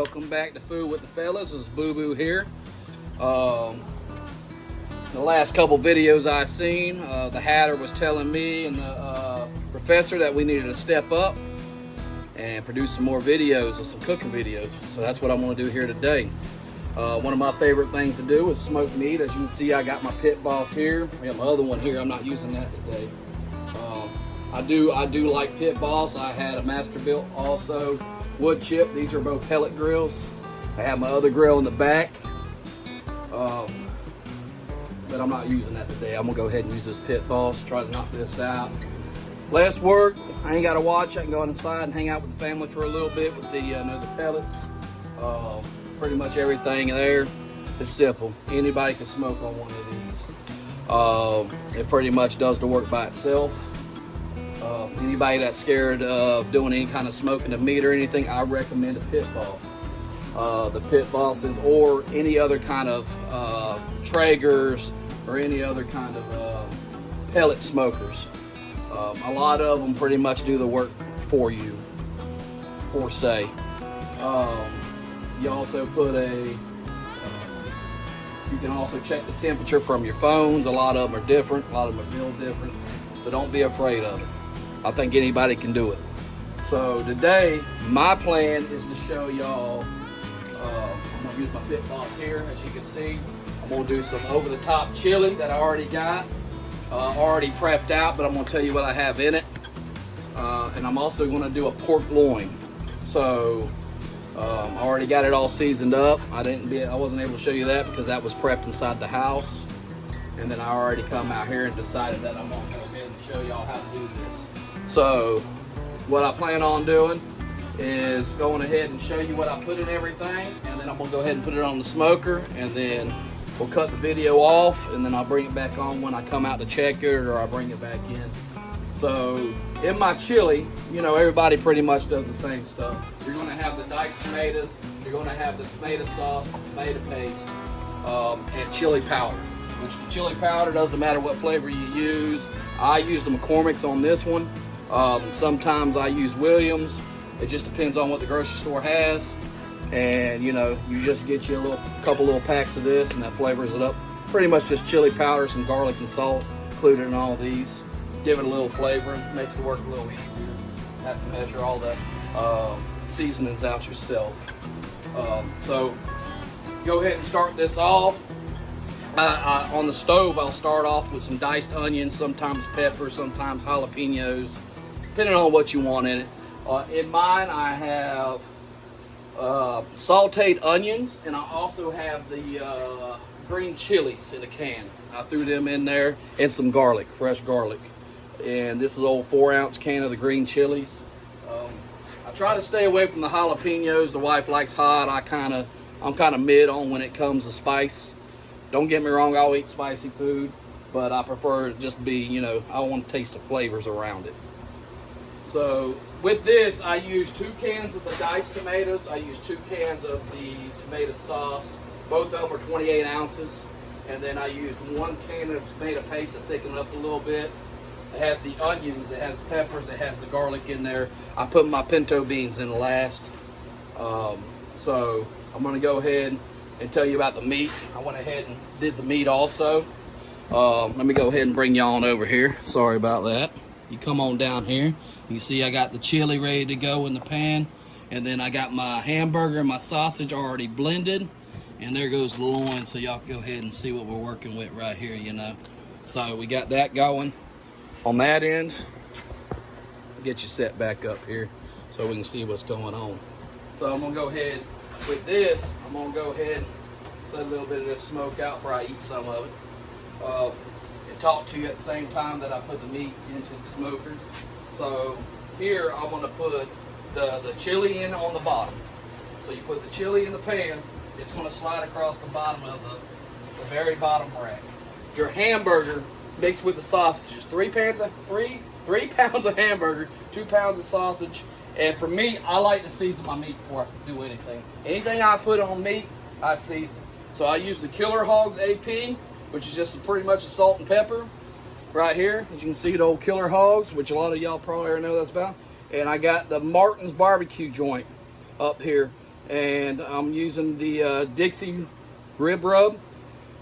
Welcome back to Food with the Fellas. This is BuBu here. The last couple videos I seen, the Hatter was telling me and the professor that we needed to step up and produce some more videos of some cooking videos. So that's what I'm going to do here today. One of my favorite things to do is smoke meat. As you can see, I got my Pit Boss here. I got my other one here. I'm not using that today. I do like Pit Boss. I had a Masterbuilt also, wood chip. These are both pellet grills. I have my other grill in the back, but I'm not using that today. I'm gonna go ahead and use this Pit Boss, try to knock this out. Less work, I ain't gotta watch. I can go inside and hang out with the family for a little bit with the pellets. Pretty much everything there is simple. Anybody can smoke on one of these. It pretty much does the work by itself. Anybody that's scared of doing any kind of smoking of meat or anything, I recommend a Pit Boss. The Pit Bosses or any other kind of Traegers or any other kind of pellet smokers. A lot of them pretty much do the work for you, per se. You also put you can also check the temperature from your phones. A lot of them are different, a lot of them are built different, so don't be afraid of it. I think anybody can do it. So today, my plan is to show y'all, I'm gonna use my Pit Boss here, as you can see. I'm gonna do some over-the-top chili that I already got, already prepped out, but I'm gonna tell you what I have in it. And I'm also gonna do a pork loin. So, I already got it all seasoned up. I wasn't able to show you that because that was prepped inside the house. And then I already come out here and decided that I'm gonna go ahead and show y'all how to do this. So what I plan on doing is going ahead and show you what I put in everything, and then I'm gonna go ahead and put it on the smoker, and then we'll cut the video off, and then I'll bring it back on when I come out to check it or I bring it back in. So in my chili, you know, everybody pretty much does the same stuff. You're gonna have the diced tomatoes, you're gonna have the tomato sauce, tomato paste, and chili powder. Which the chili powder, doesn't matter what flavor you use. I use the McCormick's on this one. Sometimes I use Williams. It just depends on what the grocery store has. And you know, you just get you a couple little packs of this and that flavors it up. Pretty much just chili powder, some garlic and salt included in all these. Give it a little flavor, makes the work a little easier. Have to measure all the seasonings out yourself. So go ahead and start this off. On the stove, I'll start off with some diced onions, sometimes pepper, sometimes jalapenos, depending on what you want in it. In mine, I have sauteed onions, and I also have the green chilies in a can. I threw them in there, and some garlic, fresh garlic. And this is an old 4-ounce can of the green chilies. I try to stay away from the jalapenos. The wife likes hot. I'm kind of mid on when it comes to spice. Don't get me wrong, I'll eat spicy food, but I prefer it just be, you know, I want to taste the flavors around it. So with this, I use 2 cans of the diced tomatoes. I use 2 cans of the tomato sauce. Both of them are 28 ounces. And then I used 1 can of tomato paste to thicken it up a little bit. It has the onions, it has the peppers, it has the garlic in there. I put my pinto beans in last. So I'm gonna go ahead and tell you about the meat. I went ahead and did the meat also. Let me go ahead and bring y'all on over here. Sorry about that. You come on down here. You see I got the chili ready to go in the pan. And then I got my hamburger and my sausage already blended. And there goes the loin, so y'all can go ahead and see what we're working with right here, you know. So we got that going. On that end, get you set back up here so we can see what's going on. So I'm gonna go ahead with this. I'm gonna go ahead and let a little bit of this smoke out before I eat some of it. And talk to you at the same time that I put the meat into the smoker. So here I'm gonna put the chili in on the bottom. So you put the chili in the pan, it's gonna slide across the bottom of the very bottom rack. Your hamburger mixed with the sausages, 3 pounds of hamburger, 2 pounds of sausage. And for me, I like to season my meat before I do anything. Anything I put on meat, I season. So I use the Killer Hogs AP, which is just pretty much a salt and pepper right here. As you can see, the old Killer Hogs, which a lot of y'all probably already know that's about. And I got the Martin's barbecue joint up here. And I'm using the Dixie rib rub,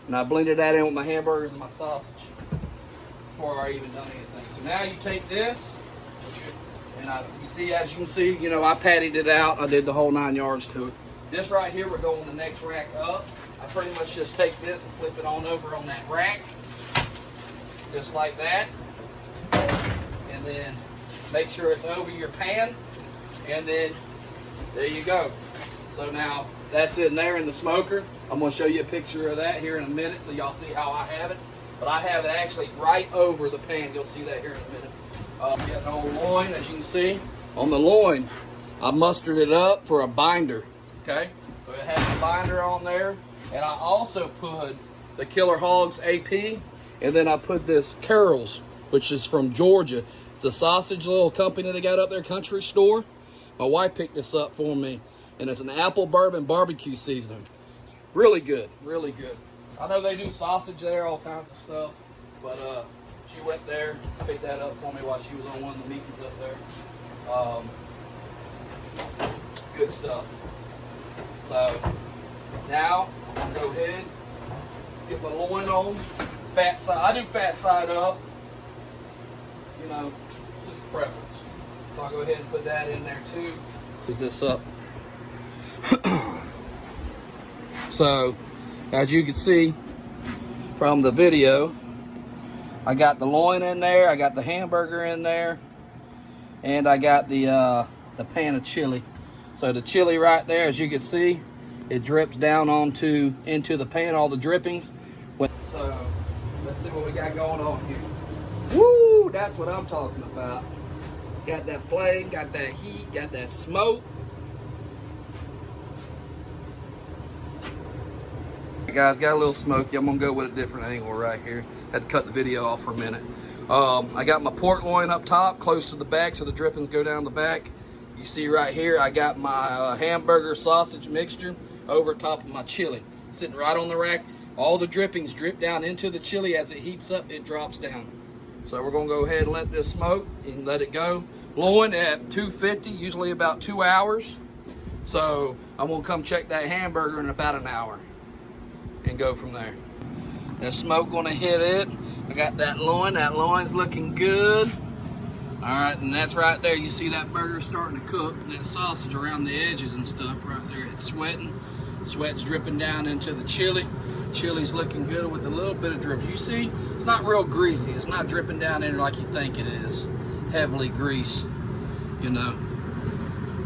and I blended that in with my hamburgers and my sausage before I even done anything. So now you take this, and you see, as you can see, you know, I patted it out. I did the whole 9 yards to it. This right here, we're going the next rack up. I pretty much just take this and flip it on over on that rack, just like that. And then make sure it's over your pan, and then there you go. So now that's in there in the smoker. I'm going to show you a picture of that here in a minute so y'all see how I have it. But I have it actually right over the pan. You'll see that here in a minute. Got the old loin, as you can see. On the loin, I mustered it up for a binder. Okay, so it has a binder on there. And I also put the Killer Hogs AP. And then I put this Carol's, which is from Georgia. It's a sausage little company they got up there, country store. My wife picked this up for me. And it's an apple bourbon barbecue seasoning. Really good, really good. I know they do sausage there, all kinds of stuff. But she went there, picked that up for me while she was on one of the meetings up there. Good stuff. So now I'm gonna go ahead, get my loin on. Fat side, I do fat side up. You know, just preference. So I'll go ahead and put that in there too. Close this up. So, as you can see from the video, I got the loin in there, I got the hamburger in there, and I got the pan of chili. So the chili right there, as you can see, it drips down into the pan, all the drippings. So let's see what we got going on here. Woo! That's what I'm talking about. Got that flame, got that heat, got that smoke. Hey guys, got a little smoky. I'm gonna go with a different angle right here. Had to cut the video off for a minute. I got my pork loin up top, close to the back, so the drippings go down the back. You see right here, I got my hamburger sausage mixture over top of my chili, sitting right on the rack. All the drippings drip down into the chili. As it heats up, it drops down. So we're gonna go ahead and let this smoke and let it go. Loin at 250, usually about 2 hours. So I'm gonna come check that hamburger in about an hour and go from there. That smoke gonna hit it. I got that loin. That loin's looking good. All right, and that's right there. You see that burger starting to cook, and that sausage around the edges and stuff right there. It's sweating. Sweat's dripping down into the chili. Chili's looking good with a little bit of drip. You see, it's not real greasy. It's not dripping down in like you think it is. Heavily grease, you know.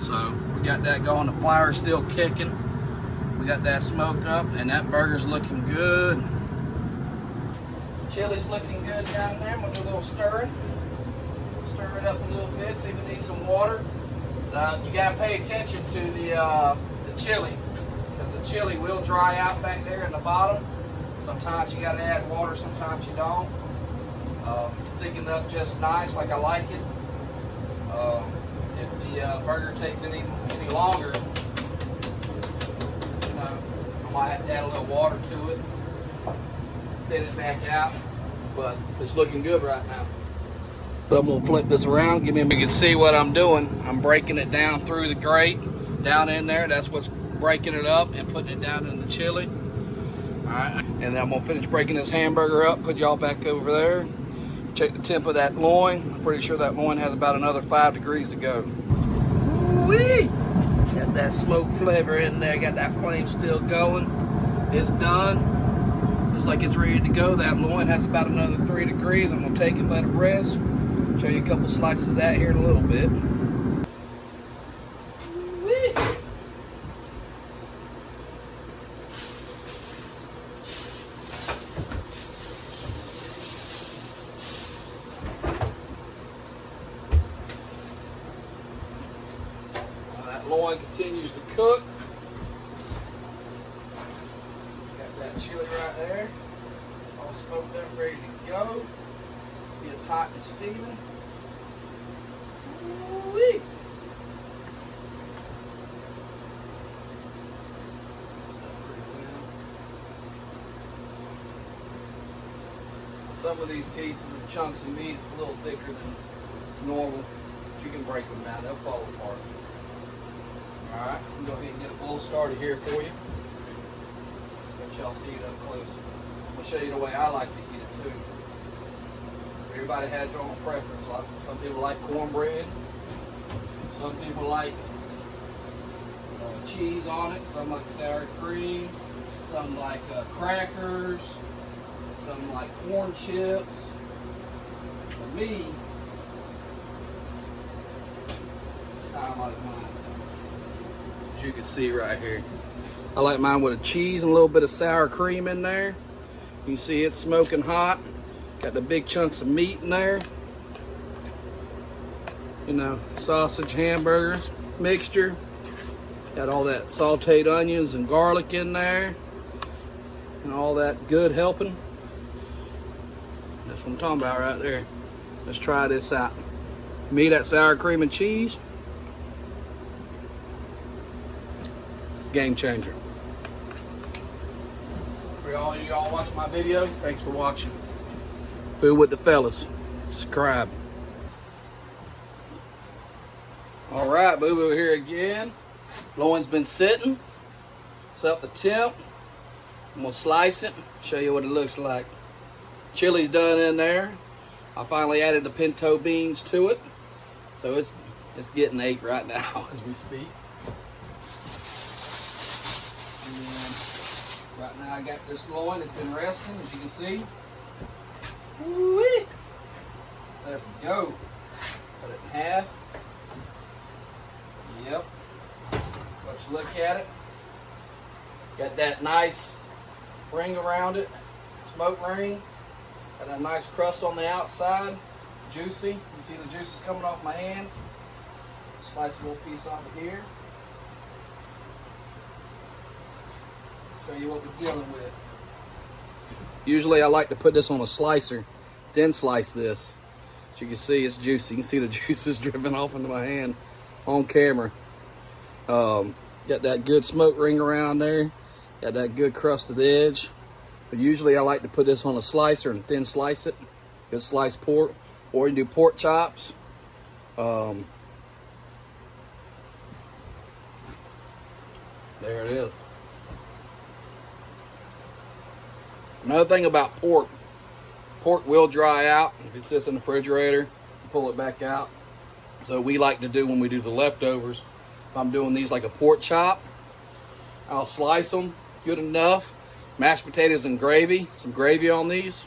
So we got that going. The fire's still kicking. We got that smoke up, and that burger's looking good. Chili's looking good down there. I'm gonna do a little stirring. Stir it up a little bit, see if it needs some water. You gotta pay attention to the chili, because the chili will dry out back there in the bottom. Sometimes you gotta add water, sometimes you don't. It's thickened up just nice, like I like it. If the burger takes any longer, you know, I might have to add a little water to it, thin it back out. But it's looking good right now. So I'm gonna flip this around. You can see what I'm doing. I'm breaking it down through the grate, down in there. That's what's breaking it up and putting it down in the chili. All right, and then I'm gonna finish breaking this hamburger up. Put y'all back over there. Check the temp of that loin. I'm pretty sure that loin has about another 5 degrees to go. Woo-wee! Got that smoke flavor in there. Got that flame still going. It's done. Looks like it's ready to go. That loin has about another 3 degrees. I'm gonna take it, let it rest. Show you a couple slices of that here in a little bit. That loin continues to cook. Got that chili right there, all smoked up, ready to go. See, it's hot and steaming. Woo-wee. Some of these pieces and chunks of meat is a little thicker than normal, but you can break them down, they'll fall apart. Alright, I'm going to go ahead and get a bowl almost started here for you. Let y'all see it up close. I'm gonna show you the way I like to eat it too. Everybody has their own preference. Some people like cornbread. Some people like cheese on it. Some like sour cream. Some like crackers. Some like corn chips. For me, I like mine. As you can see right here, I like mine with a cheese and a little bit of sour cream in there. You can see it's smoking hot. Got the big chunks of meat in there. You know, sausage, hamburgers, mixture. Got all that sauteed onions and garlic in there. And all that good helping. That's what I'm talking about right there. Let's try this out. Me, that sour cream and cheese. It's a game changer. For all y'all watching my video, thanks for watching. Food with the fellas. Subscribe. All right, BuBu here again. Loin's been sitting. It's up the temp. I'm gonna slice it, show you what it looks like. Chili's done in there. I finally added the pinto beans to it. So it's getting ate right now as we speak. And right now I got this loin, it's been resting, as you can see. Woo-wee. Let's go. Cut it in half. Yep. Let's look at it. Got that nice ring around it, smoke ring. Got that nice crust on the outside, juicy. You see the juices coming off my hand. Slice a little piece off of here. Show you what we're dealing with. Usually I like to put this on a slicer, then slice this. As you can see, it's juicy. You can see the juices dripping off into my hand on camera. Got that good smoke ring around there. Got that good crusted edge. But usually I like to put this on a slicer and thin slice it. Good sliced pork. Or you can do pork chops. There it is. Another thing about pork will dry out if it sits in the refrigerator. Pull it back out. So we like to do when we do the leftovers, if I'm doing these like a pork chop, I'll slice them good enough. Mashed potatoes and gravy, some gravy on these.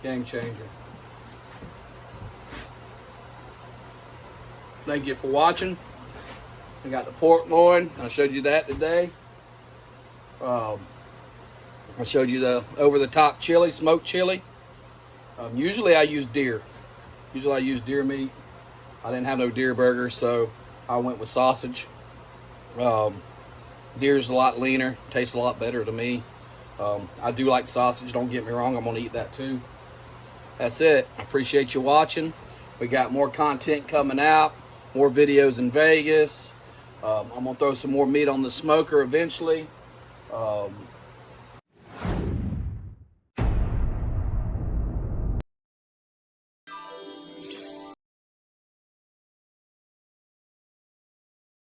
Game changer. Thank you for watching. I got the pork loin. I showed you that today. I showed you the over-the-top chili, smoked chili. Usually I use deer. Usually I use deer meat. I didn't have no deer burger, so I went with sausage. Deer's a lot leaner, tastes a lot better to me. I do like sausage, don't get me wrong, I'm gonna eat that too. That's it. I appreciate you watching. We got more content coming out, more videos in Vegas. I'm gonna throw some more meat on the smoker eventually.